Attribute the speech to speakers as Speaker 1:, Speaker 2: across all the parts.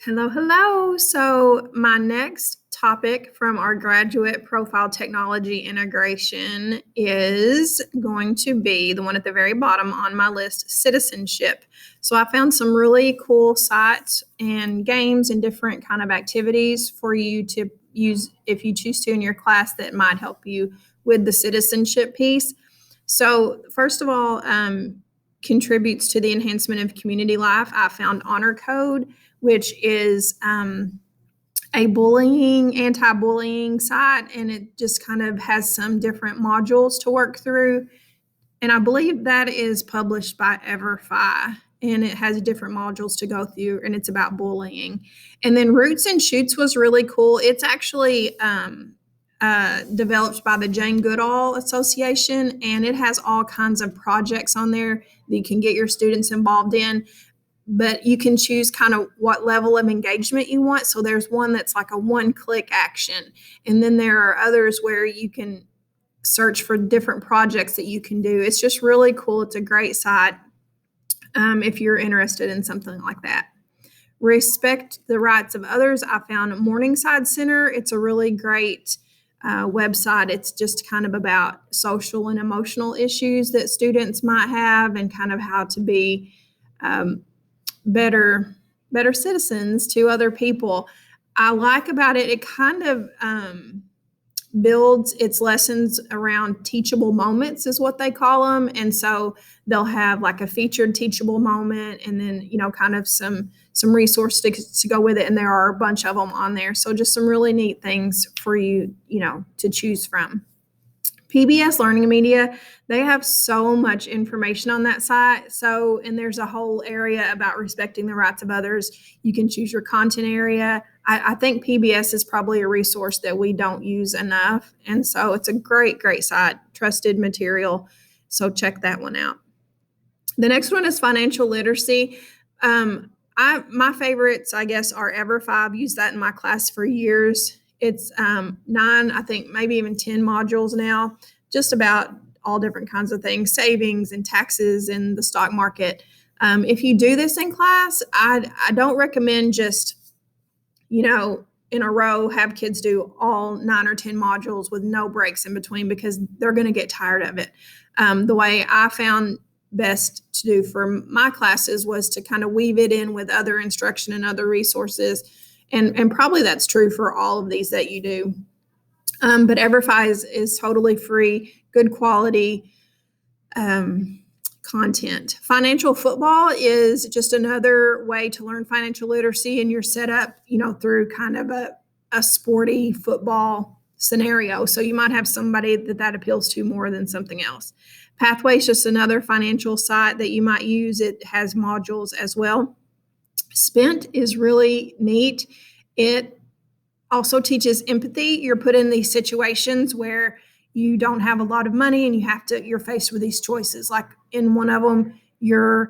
Speaker 1: Hello, hello. So, my next topic from our graduate profile technology integration is going to be the one at the very bottom on my list, citizenship. So, I found some really cool sites and games and different kind of activities for you to use if you choose to in your class that might help you with the citizenship piece. So, first of all, contributes to the enhancement of community life. I found Honor Code, which is a anti-bullying site, and it just kind of has some different modules to work through. And I believe that is published by EverFi, and it has different modules to go through, and it's about bullying. And then Roots and Shoots was really cool. It's actually developed by the Jane Goodall Association, and it has all kinds of projects on there that you can get your students involved in. But you can choose kind of what level of engagement you want. So there's one that's like a one-click action. And then there are others where you can search for different projects that you can do. It's just really cool. It's a great site if you're interested in something like that. Respect the rights of others. I found Morningside Center. It's a really great website. It's just kind of about social and emotional issues that students might have and kind of how to be better citizens to other people. I like about it, it kind of builds its lessons around teachable moments is what they call them. And so they'll have like a featured teachable moment and then, kind of some resources to go with it. And there are a bunch of them on there. So just some really neat things for you, to choose from. PBS Learning Media, they have so much information on that site. And there's a whole area about respecting the rights of others. You can choose your content area. I think PBS is probably a resource that we don't use enough. And so it's a great, great site, trusted material. So check that one out. The next one is financial literacy. My favorites, I guess, are EverFi. I've used that in my class for years. It's 9, I think maybe even 10 modules now, just about all different kinds of things, savings and taxes and the stock market. If you do this in class, I don't recommend just, in a row, have kids do all 9 or 10 modules with no breaks in between because they're going to get tired of it. The way I found best to do for my classes was to kind of weave it in with other instruction and other resources. And probably that's true for all of these that you do. But EverFi is totally free, good quality content. Financial football is just another way to learn financial literacy, and you're set up, through kind of a sporty football scenario. So you might have somebody that appeals to more than something else. Pathway is just another financial site that you might use. It has modules as well. Spent is really neat. It also teaches empathy. You're put in these situations where you don't have a lot of money and you're faced with these choices. Like in one of them, you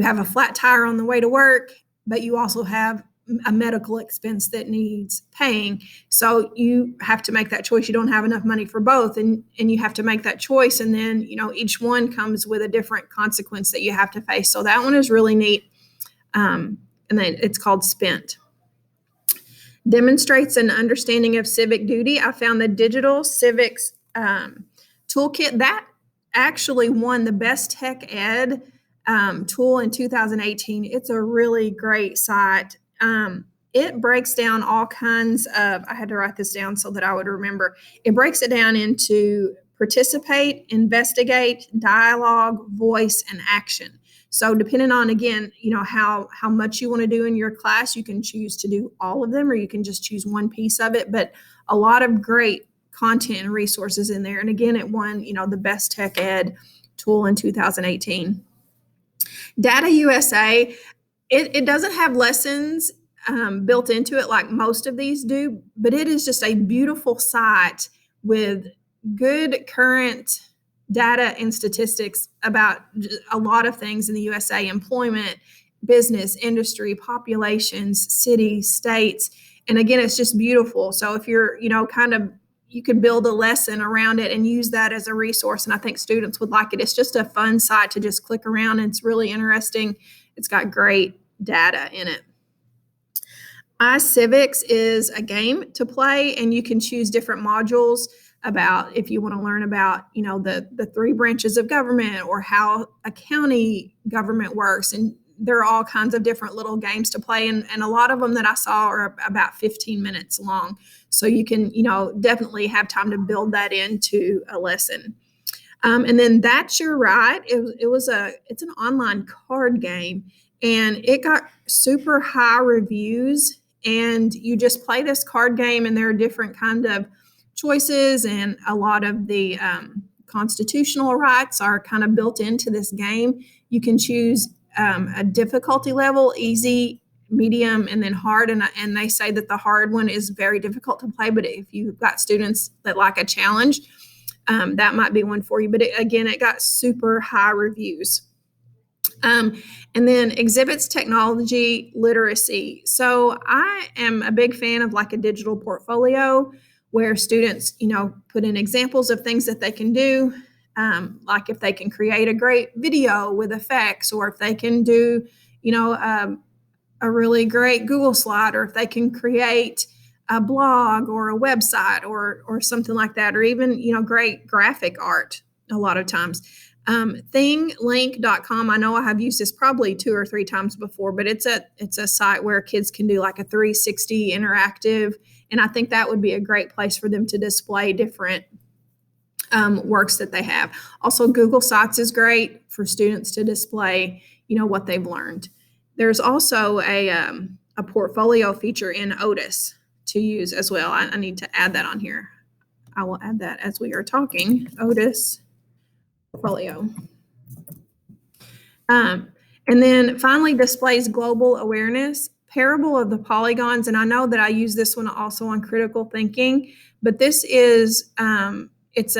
Speaker 1: have a flat tire on the way to work, but you also have a medical expense that needs paying. So you have to make that choice. You don't have enough money for both, and you have to make that choice. And then, each one comes with a different consequence that you have to face. So that one is really neat. And then it's called Spent. Demonstrates an understanding of civic duty. I found the Digital Civics Toolkit that actually won the Best Tech Ed tool in 2018. It's a really great site. It breaks down all kinds of, I had to write this down so that I would remember. It breaks it down into participate, investigate, dialogue, voice, and action. So depending on, again, how much you want to do in your class, you can choose to do all of them or you can just choose one piece of it. But a lot of great content and resources in there. And again, it won, the Best Tech Ed tool in 2018. Data USA, it doesn't have lessons built into it like most of these do, but it is just a beautiful site with good current data and statistics about a lot of things in the USA: employment, business, industry, populations, cities, states. And again, it's just beautiful. So if you're, you could build a lesson around it and use that as a resource. And I think students would like it. It's just a fun site to just click around. And it's really interesting. It's got great data in it. iCivics is a game to play, and you can choose different modules about if you want to learn about, the three branches of government or how a county government works. And there are all kinds of different little games to play. And a lot of them that I saw are about 15 minutes long. So you can, definitely have time to build that into a lesson. And then That's Your Right. It's an online card game, and it got super high reviews. And you just play this card game, and there are different kind of choices, and a lot of the constitutional rights are kind of built into this game. You can choose a difficulty level: easy, medium, and then hard. And they say that the hard one is very difficult to play, but if you've got students that like a challenge, that might be one for you. But it got super high reviews. And then exhibits technology literacy. So I am a big fan of like a digital portfolio where students, put in examples of things that they can do. Like if they can create a great video with effects, or if they can do, a really great Google slide, or if they can create a blog or a website or something like that, or even, great graphic art a lot of times. Thinglink.com. I know I have used this probably 2 or 3 times before, but it's a site where kids can do like a 360 interactive. And I think that would be a great place for them to display different works that they have. Also, Google Sites is great for students to display, what they've learned. There's also a portfolio feature in Otis to use as well. I need to add that on here. I will add that as we are talking. Otis portfolio. And then finally, displays global awareness. Parable of the Polygons. And I know that I use this one also on critical thinking, but this is it's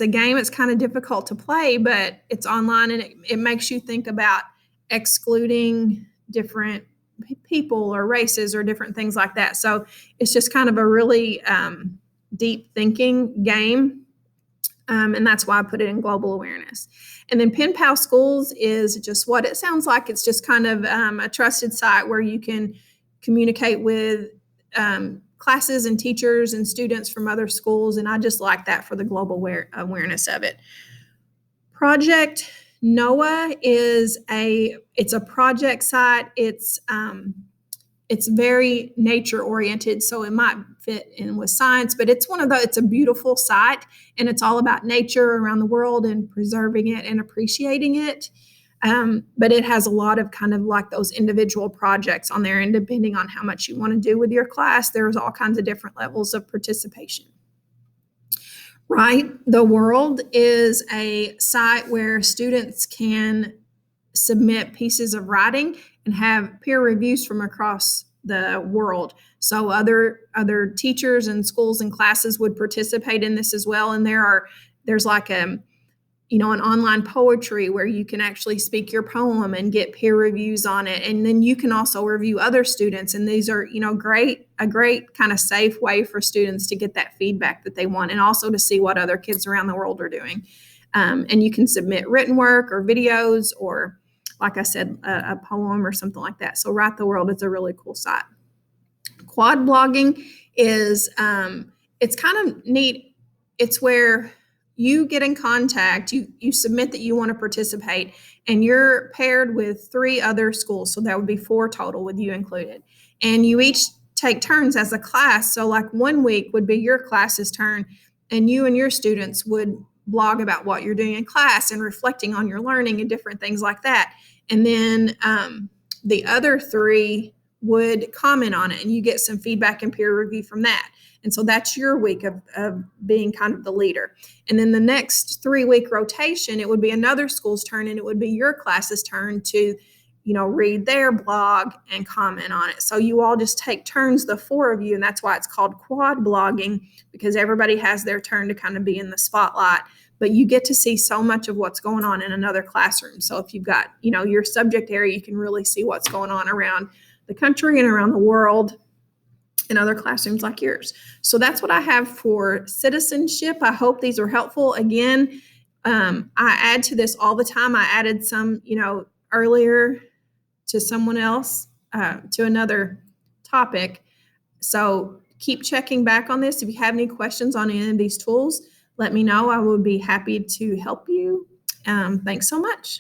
Speaker 1: a game. It's kind of difficult to play, but it's online, and it makes you think about excluding different people or races or different things like that. So it's just kind of a really deep thinking game. And that's why I put it in global awareness. And then Pen Pal Schools is just what it sounds like. It's just kind of a trusted site where you can communicate with classes and teachers and students from other schools. And I just like that for the global awareness of it. Project Noah it's a project site. It's very nature oriented, so it might fit in with science, but it's a beautiful site, and it's all about nature around the world and preserving it and appreciating it. But it has a lot of kind of like those individual projects on there, and depending on how much you want to do with your class, there's all kinds of different levels of participation. Right the World is a site where students can submit pieces of writing and have peer reviews from across the world. So other teachers and schools and classes would participate in this as well. And there's like an online poetry where you can actually speak your poem and get peer reviews on it. And then you can also review other students. And these are, a great kind of safe way for students to get that feedback that they want, and also to see what other kids around the world are doing. And you can submit written work or videos, or like I said, a poem or something like that. So Right the World is a really cool site. Quad blogging is, it's kind of neat. It's where you get in contact, you submit that you want to participate, and you're paired with 3 other schools. So that would be 4 total with you included. And you each take turns as a class. So like one week would be your class's turn, and you and your students would blog about what you're doing in class and reflecting on your learning and different things like that. And then the other 3 would comment on it, and you get some feedback and peer review from that. And so that's your week of being kind of the leader. And then the next 3-week rotation, it would be another school's turn, and it would be your class's turn to, read their blog and comment on it. So you all just take turns, the 4 of you, and that's why it's called quad blogging, because everybody has their turn to kind of be in the spotlight. But you get to see so much of what's going on in another classroom. So if you've got, your subject area, you can really see what's going on around the country and around the world in other classrooms like yours. So that's what I have for citizenship. I hope these are helpful. Again, I add to this all the time. I added some, earlier to someone else, to another topic. So keep checking back on this. If you have any questions on any of these tools, let me know. I will be happy to help you. Thanks so much.